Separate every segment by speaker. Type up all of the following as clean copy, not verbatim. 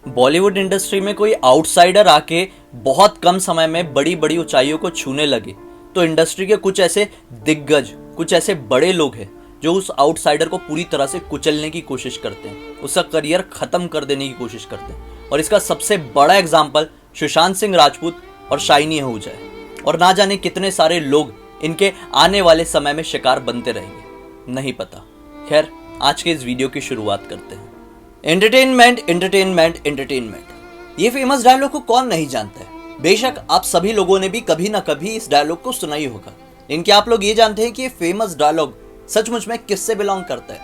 Speaker 1: Bollywood industry में कोई outsider आके बहुत कम समय में बड़ी बड़ी ऊंचाइयों को छूने लगे तो इंडस्ट्री के कुछ ऐसे दिग्गज, कुछ ऐसे बड़े लोग हैं जो उस आउटसाइडर को पूरी तरह से कुचलने की कोशिश करते हैं, उसका करियर खत्म कर देने की कोशिश करते हैं। और इसका सबसे बड़ा एग्जाम्पल सुशांत सिंह राजपूत और शाइनी आहूजा है। और ना जाने कितने सारे लोग इनके आने वाले समय में शिकार बनते रहेंगे, नहीं पता। खैर, आज के इस वीडियो की शुरुआत करते हैं। एंटरटेनमेंट, एंटरटेनमेंट, एंटरटेनमेंट, ये फेमस डायलॉग को कौन नहीं जानता है। बेशक आप सभी लोगों ने भी कभी ना कभी इस डायलॉग को सुना ही होगा, लेकिन क्या आप लोग ये जानते हैं कि ये फेमस डायलॉग सचमुच में किससे बिलोंग करता है?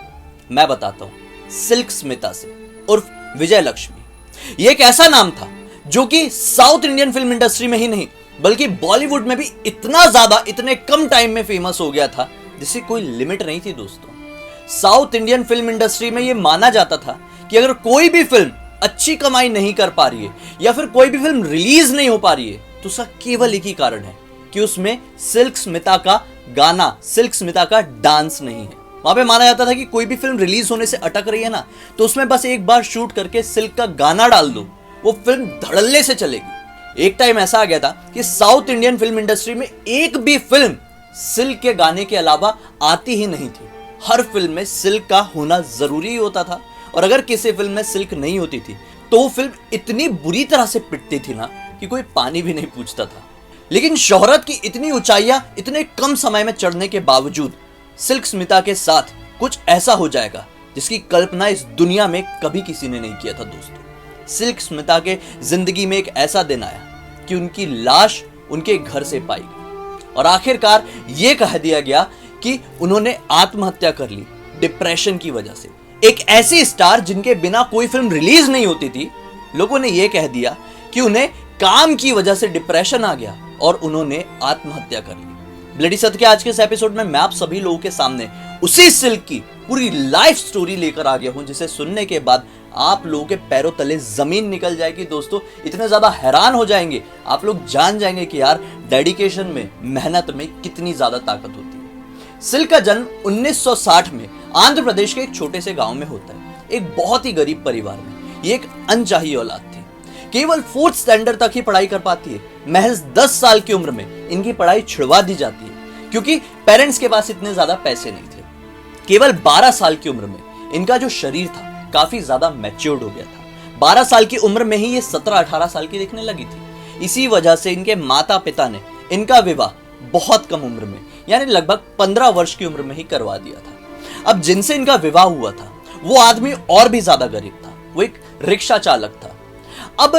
Speaker 1: मैं बताता हूँ, सिल्क स्मिता से, उर्फ विजय लक्ष्मी। ये एक ऐसा नाम था जो कि साउथ इंडियन फिल्म इंडस्ट्री में ही नहीं बल्कि बॉलीवुड में भी इतना ज्यादा, इतने कम टाइम में फेमस हो गया था जिसकी कोई लिमिट नहीं थी दोस्तों। साउथ इंडियन फिल्म इंडस्ट्री में ये माना जाता था कि अगर कोई भी फिल्म अच्छी कमाई नहीं कर पा रही है या फिर कोई भी फिल्म रिलीज नहीं हो पा रही है तो उसका केवल एक ही कारण है कि उसमें सिल्क स्मिता का गाना, सिल्क स्मिता का डांस नहीं है। वहां पे माना जाता था कि कोई भी फिल्म रिलीज होने से अटक रही है ना, तो उसमें बस एक बार शूट करके सिल्क का गाना डाल दो, वो फिल्म धड़ल्ले से चलेगी। एक टाइम ऐसा आ गया था कि साउथ इंडियन फिल्म इंडस्ट्री में एक भी फिल्म सिल्क के गाने के अलावा आती ही नहीं थी। हर फिल्म में सिल्क का होना जरूरी होता था, और अगर किसी फिल्म में सिल्क नहीं होती थी तो वो फिल्म इतनी बुरी तरह से पिटती थी ना कि कोई पानी भी नहीं पूछता था। लेकिन शोहरत की इतनी ऊंचाइयां इतने कम समय में चढ़ने के बावजूद सिल्क स्मिता के साथ कुछ ऐसा हो जाएगा जिसकी कल्पना इस दुनिया में कभी किसी ने नहीं किया था दोस्तों। सिल्क स्मिता के जिंदगी में एक ऐसा दिन आया कि उनकी लाश उनके घर से पाई गई और आखिरकार यह कह दिया गया कि उन्होंने आत्महत्या कर ली डिप्रेशन की वजह से। एक ऐसी स्टार जिनके बिना कोई फिल्म रिलीज नहीं होती थी, लोगों ने यह कह दिया कि उन्हें काम की वजह से डिप्रेशन आ गया और उन्होंने आत्महत्या कर ली। ब्लडी सत्य के आज के इस एपिसोड में मैं आप सभी लोगों के सामने उसी सिल्क की पूरी लाइफ स्टोरी लेकर आ गया हूं, जिसे सुनने के बाद आप लोगों के पैरों तले जमीन निकल जाएगी दोस्तों। इतने ज्यादा हैरान हो जाएंगे, आप लोग जान जाएंगे कि यार डेडिकेशन में, मेहनत में कितनी ज्यादा ताकत होती है। सिल्क का जन्म 1960 में आंध्र प्रदेश के एक छोटे से गांव में होता है, एक बहुत ही गरीब परिवार में। ये एक अनचाही औलाद थी, केवल 4th स्टैंडर्ड तक ही पढ़ाई कर पाती है। महज 10 साल की उम्र में इनकी पढ़ाई छुड़वा दी जाती है क्योंकि पेरेंट्स के पास इतने ज्यादा पैसे नहीं थे। केवल 12 साल की उम्र में इनका जो शरीर था काफी ज्यादा मैच्योर्ड हो गया था। 12 साल की उम्र में ही ये 17-18 साल की दिखने लगी थी। इसी वजह से इनके माता पिता ने इनका विवाह बहुत कम उम्र में, यानी लगभग 15 वर्ष की उम्र में ही करवा दिया था। अब जिनसे इनका विवाह हुआ था वो आदमी और भी ज्यादा गरीब था, वो एक रिक्शा चालक था। अब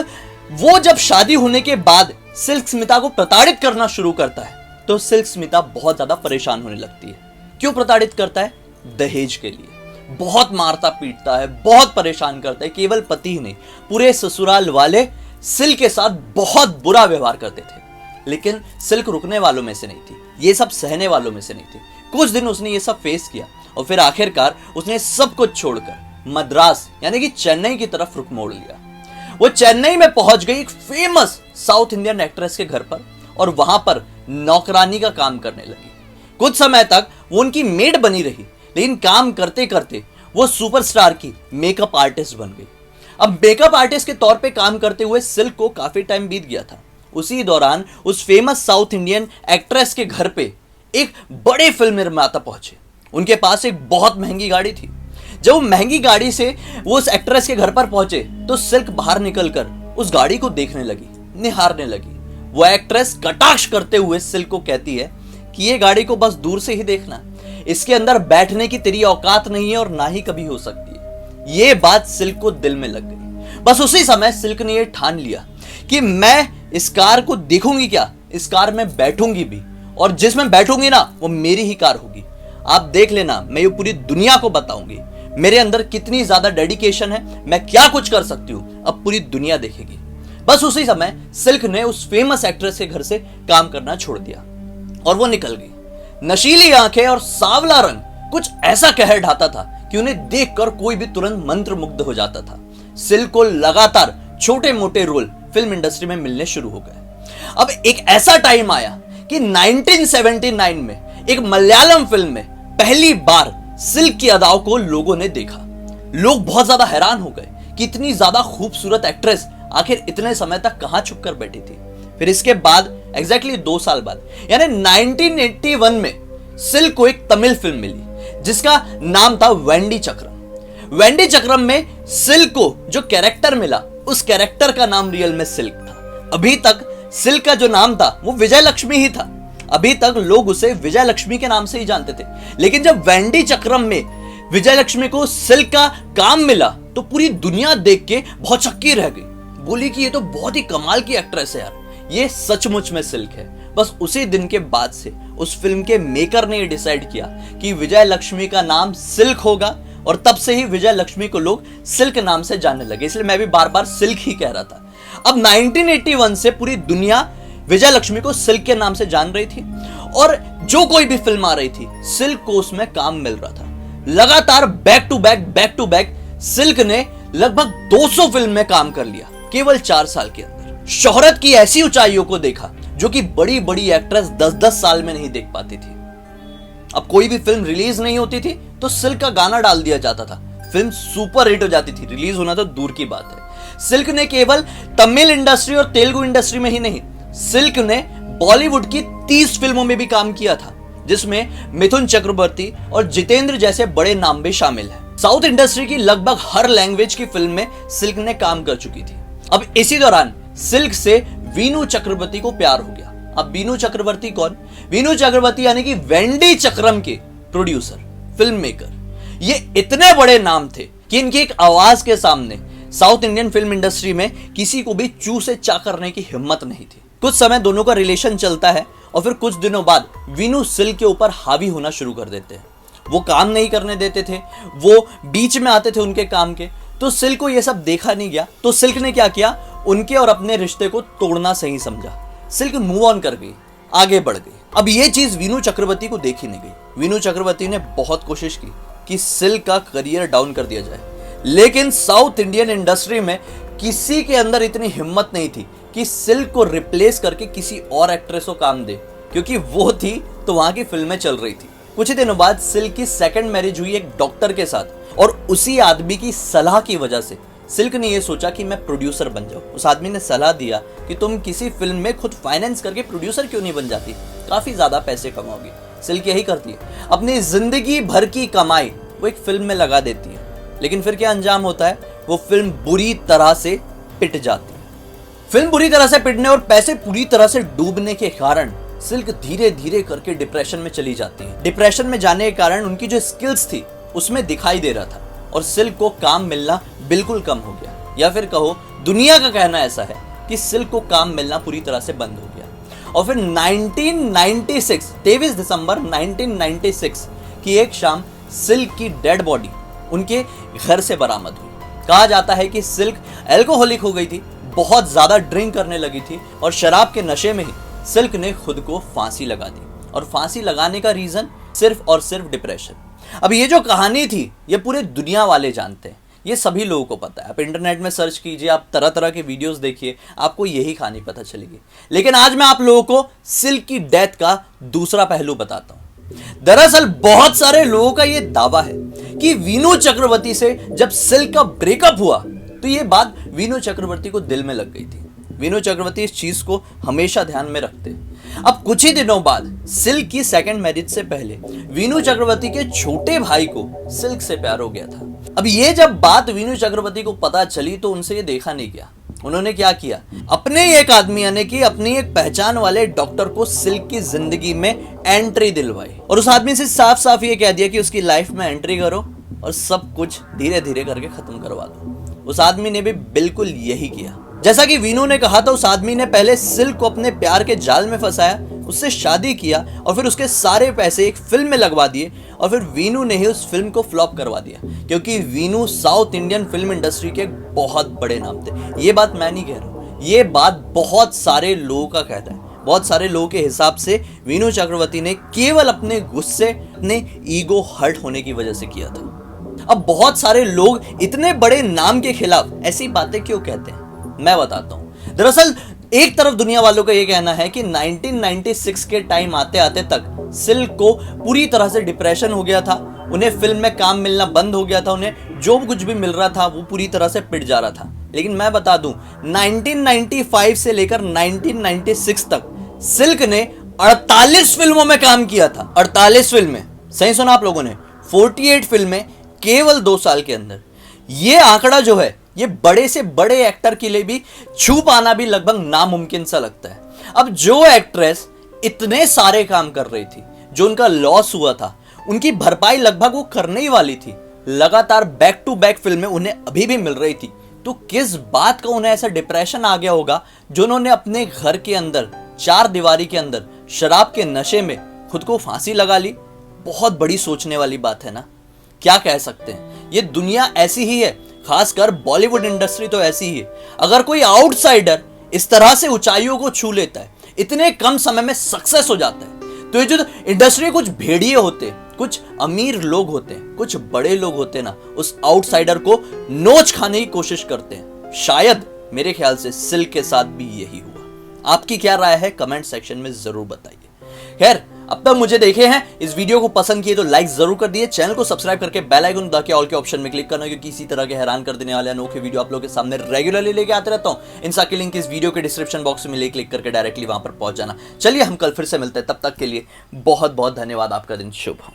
Speaker 1: वो जब शादी होने के बाद सिल्क स्मिता को प्रताड़ित करना शुरू करता है तो सिल्क स्मिता बहुत ज्यादा परेशान होने लगती है। क्यों प्रताड़ित करता है? दहेज के लिए। बहुत मारता पीटता है, बहुत परेशान करता है। केवल पति ही नहीं, पूरे ससुराल वाले सिल्क के साथ बहुत बुरा व्यवहार करते थे। लेकिन सिल्क रुकने वालों में से नहीं थी, ये सब सहने वालों में से नहीं थी। कुछ दिन उसने ये सब फेस किया और फिर आखिरकार उसने सब कुछ छोड़कर मद्रास यानी कि चेन्नई की तरफ रुख मोड़ लिया। वो चेन्नई में पहुंच गई एक फेमस साउथ इंडियन एक्ट्रेस के घर पर और वहां पर नौकरानी का काम करने लगी। कुछ समय तक वो उनकी मेड बनी रही, लेकिन काम करते करते वो सुपरस्टार की मेकअप आर्टिस्ट बन गई। अब मेकअप आर्टिस्ट के तौर पे काम करते हुए सिल्क को काफी टाइम बीत गया था। उसी दौरान उस फेमस साउथ इंडियन एक्ट्रेस के घर पे एक बड़े फिल्म निर्माता पहुंचे। उनके पास एक बहुत महंगी गाड़ी थी। जब वो महंगी गाड़ी से वो उस एक्ट्रेस के घर पर पहुंचे तो सिल्क बाहर निकलकर उस गाड़ी को देखने लगी, निहारने लगी। वो एक्ट्रेस कटाक्ष करते हुए सिल्क को कहती है कि ये गाड़ी को बस दूर से ही देखना, इसके अंदर बैठने की तेरी औकात नहीं है और ना ही कभी हो सकती है। ये बात सिल्क को दिल में लग गई। बस उसी समय सिल्क ने ये ठान लिया कि मैं इस कार को देखूंगी क्या, इस कार में बैठूंगी भी, और जिसमें बैठूंगी ना वो मेरी ही कार होगी। आप देख लेना, मैं ये पूरी दुनिया को बताऊंगी मेरे अंदर कितनी ज्यादा डेडिकेशन है, मैं क्या कुछ कर सकती हूं, अब पूरी दुनिया देखेगी। बस उसी समय सिल्क ने उस फेमस एक्ट्रेस के घर से काम करना छोड़ दिया और वो निकल गई। नशीली आंखें और सांवला रंग कुछ ऐसा कहर ढाता था कि उन्हें देखकर कोई भी तुरंत मंत्रमुग्ध हो जाता था। सिल्क को लगातार छोटे मोटे रोल फिल्म इंडस्ट्री में मिलने शुरू हो गए। अब एक ऐसा टाइम आया कि 1979 में एक मलयालम फिल्म में पहली बार सिल्क की अदाओं को लोगों ने देखा। लोग बहुत ज्यादा हैरान हो गए कितनी ज्यादा खूबसूरत एक्ट्रेस आखिर इतने समय तक कहां छुप कर बैठी थी। फिर इसके बाद एग्जैक्टली 2 साल बाद यानी 1981 में सिल्क को एक तमिल फिल्म मिली जिसका नाम था वेंडी चक्रम। वेंडी चक्रम में सिल्क को जो कैरेक्टर मिला उस कैरेक्टर का नाम रियल में सिल्क था। अभी तक सिल्क का जो नाम था वो विजय लक्ष्मी ही था। अभी तक लोग उसे विजय लक्ष्मी के नाम से ही जानते थे। लेकिन जब वेंडी चक्रम में विजय लक्ष्मी को सिल्क का काम मिला तो पूरी दुनिया देख के बहुत चक्की रह गई, बोली कि ये तो बहुत ही कमाल की एक्ट्रेस है यार, ये सचमुच में सिल्क है। बस उसी दिन के बाद से उस फिल्म के मेकर ने डिसाइड किया कि विजय लक्ष्मी का नाम सिल्क होगा और तब से ही विजय लक्ष्मी को लोग सिल्क नाम से जानने लगे। इसलिए मैं भी बार बार सिल्क ही कह रहा था। अब 1981 से पूरी दुनिया विजय लक्ष्मी को सिल्क के नाम से जान रही थी और जो कोई भी फिल्म आ रही थी सिल्क को उसमें काम मिल रहा था। लगातार बैक टू बैक सिल्क ने लगभग 200 फिल्म में काम कर लिया केवल 4 साल के अंदर। शोहरत की ऐसी ऊंचाइयों को देखा जो कि बड़ी बड़ी एक्ट्रेस 10-10 साल में नहीं देख पाती थी। अब कोई भी फिल्म रिलीज नहीं होती थी तो सिल्क का गाना डाल दिया जाता था, फिल्म सुपर हिट हो जाती थी। रिलीज होना तो दूर की बात है। सिल्क ने केवल तमिल इंडस्ट्री और तेलुगु इंडस्ट्री में ही नहीं, सिल्क ने बॉलीवुड की 30 फिल्मों में भी काम किया था जिसमें मिथुन चक्रवर्ती और जितेंद्र जैसे बड़े नाम भी शामिल हैं। साउथ इंडस्ट्री की लगभग हर लैंग्वेज की फिल्म में सिल्क ने काम कर चुकी थी। अब इसी दौरान सिल्क से वीनू चक्रवर्ती को प्यार हो गया। अब वीनू चक्रवर्ती कौन? वीनू चक्रवर्ती यानी कि वेंडी चक्रम के प्रोड्यूसर, फिल्म मेकर। ये इतने बड़े नाम थे कि इनकी एक आवाज के सामने साउथ इंडियन फिल्म इंडस्ट्री में किसी को भी चू से चा करने की हिम्मत नहीं थी। कुछ समय दोनों का रिलेशन चलता है और फिर कुछ दिनों बाद वीनू सिल्क के ऊपर हावी होना शुरू कर देते हैं। वो काम नहीं करने देते थे, वो बीच में आते थे उनके काम के। तो सिल्क को ये सब देखा नहीं गया तो सिल्क ने क्या किया, उनके और अपने रिश्ते को तोड़ना सही समझा। सिल्क मूव ऑन कर गई, आगे बढ़ गई। अब ये चीज वीनू चक्रवर्ती को देखी नहीं गई। वीनू चक्रवर्ती ने बहुत कोशिश की कि सिल्क का करियर डाउन कर दिया जाए, लेकिन साउथ इंडियन इंडस्ट्री में किसी के अंदर इतनी हिम्मत नहीं थी कि सिल्क को रिप्लेस करके किसी और एक्ट्रेस को काम दे, क्योंकि वो थी तो वहां की फिल्में चल रही थी। कुछ ही दिनों बाद सिल्क की सेकंड मैरिज हुई एक डॉक्टर के साथ और उसी आदमी की सलाह की वजह से सिल्क ने यह सोचा कि मैं प्रोड्यूसर बन जाऊं। उस आदमी ने सलाह दिया कि तुम किसी फिल्म में खुद फाइनेंस करके प्रोड्यूसर क्यों नहीं बन जाती, काफी ज्यादा पैसे कमाओगी। सिल्क यही करती है, अपनी जिंदगी भर की कमाई वो एक फिल्म में लगा देती है। लेकिन फिर क्या अंजाम होता है, वो फिल्म बुरी तरह से पिट जाती है। फिल्म बुरी तरह से पिटने और पैसे पूरी तरह से डूबने के कारण सिल्क धीरे धीरे करके डिप्रेशन में चली जाती है। डिप्रेशन में जाने के कारण उनकी जो स्किल्स थी उसमें दिखाई दे रहा था और सिल्क को काम मिलना बिल्कुल कम हो गया, या फिर कहो दुनिया का कहना ऐसा है कि सिल्क को काम मिलना पूरी तरह से बंद हो गया। और फिर 1996 23 दिसंबर 1996 की एक शाम सिल्क की डेड बॉडी उनके घर से बरामद हुई। कहा जाता है कि सिल्क एल्कोहलिक हो गई थी, बहुत ज्यादा ड्रिंक करने लगी थी और शराब के नशे में ही सिल्क ने खुद को फांसी लगा दी। और फांसी लगाने का रीजन सिर्फ और सिर्फ डिप्रेशन। अब ये जो कहानी थी ये पूरे दुनिया वाले जानते हैं, ये सभी लोगों को पता है। आप इंटरनेट में सर्च कीजिए, आप तरह तरह के वीडियोस देखिए, आपको यही कहानी पता चलेगी। लेकिन आज मैं आप लोगों को सिल्क की डेथ का दूसरा पहलू बताता हूं। दरअसल बहुत सारे लोगों का यह दावा है कि वीनू चक्रवर्ती से जब सिल्क का ब्रेकअप हुआ तो ये बात वीनू चक्रवर्ती को दिल में लग गई थी। वीनू चक्रवर्ती इस चीज को हमेशा ध्यान में रखते। अब कुछ ही दिनों बाद सिल्क की सेकंड मैरिज से पहले वीनू चक्रवर्ती के छोटे भाई को सिल्क से प्यार हो गया था। अब ये जब बात वीनू चक्रवर्ती को पता चली तो उनसे ये देखा नहीं गया। उन्होंने क्या किया, अपने एक आदमी यानी कि अपनी एक पहचान वाले डॉक्टर को सिल्क की जिंदगी में एंट्री दिलवाई और उस आदमी से साफ साफ ये कह दिया कि उसकी लाइफ में एंट्री करो और सब कुछ धीरे धीरे करके खत्म करवा दो। उस आदमी ने भी बिल्कुल यही किया। जैसा कि वीनू ने कहा था, उस आदमी ने पहले सिल्क को अपने प्यार के जाल में फंसाया, उससे शादी किया और फिर उसके सारे पैसे एक फिल्म में लगवा दिए और फिर वीनू ने ही उस फिल्म को फ्लॉप करवा दिया, क्योंकि Veenu South Indian film industry के बहुत बड़े नाम थे। ये बात मैं नहीं कह रहा हूं, ये बात बहुत सारे लोगों का कहना है। बहुत सारे लोगों के हिसाब से वीनू चक्रवर्ती ने केवल अपने गुस्से, अपने ईगो हर्ट होने की वजह से किया था। अब बहुत सारे लोग इतने बड़े नाम के खिलाफ ऐसी बातें क्यों कहते हैं, मैं बताता हूं। दरअसल एक तरफ दुनिया वालों का यह कहना है कि 1996 के टाइम आते आते तक सिल्क को पूरी तरह से डिप्रेशन हो गया था उन्हें फिल्म में काम मिलना बंद हो गया था, उन्हें जो कुछ भी मिल रहा था वो पूरी तरह से पिट जा रहा था। लेकिन मैं बता दूं, 1995 से लेकर 1996 तक सिल्क ने 48 फिल्मों में काम किया था। 48 फिल्में, सही सुना आप लोगों ने, 48 फिल्में केवल 2 साल के अंदर। ये आंकड़ा जो है, ये बड़े से बड़े एक्टर के लिए भी छू पाना भी लगभग नामुमकिन सा लगता है। अब जो एक्ट्रेस इतने सारे काम कर रही थी, जो उनका लॉस हुआ था, उनकी भरपाई लगभग वो करने ही वाली थी, लगातार बैक टू बैक फिल्में उन्हें अभी भी मिल रही थी, तो किस बात का उन्हें ऐसा डिप्रेशन आ गया होगा जो उन्होंने अपने घर के अंदर 4 दीवारी के अंदर शराब के नशे में खुद को फांसी लगा ली। बहुत बड़ी सोचने वाली बात है ना। क्या कह सकते हैं, ये दुनिया ऐसी ही है, खासकर बॉलीवुड इंडस्ट्री तो ऐसी ही है। अगर कोई आउटसाइडर इस तरह से ऊंचाइयों को छू लेता है, इतने कम समय में सक्सेस हो जाता है, तो ये जो इंडस्ट्री के कुछ भेड़िए होते, कुछ अमीर लोग होते हैं, कुछ बड़े लोग होते हैं ना, उस आउटसाइडर को नोच खाने की कोशिश करते हैं। शायद मेरे ख्याल से सिल्क के साथ भी यही हुआ। आपकी क्या राय है कमेंट सेक्शन में जरूर बताइए। खैर, अब तक मुझे देखे हैं, इस वीडियो को पसंद किए तो लाइक जरूर कर दिए, चैनल को सब्सक्राइब करके बेल आइकन दबा के ऑल के ऑप्शन में क्लिक करना, क्योंकि इसी तरह के हैरान कर देने वाले अनोखे वीडियो आप लोगों के सामने रेगुलरली लेके आते रहता हूं। इन सबकी लिंक इस वीडियो के डिस्क्रिप्शन बॉक्स में ले क्लिक करके डायरेक्टली वहां पर पहुंच जाना। चलिए हम कल फिर से मिलते हैं, तब तक के लिए बहुत बहुत धन्यवाद। आपका दिन शुभ हो।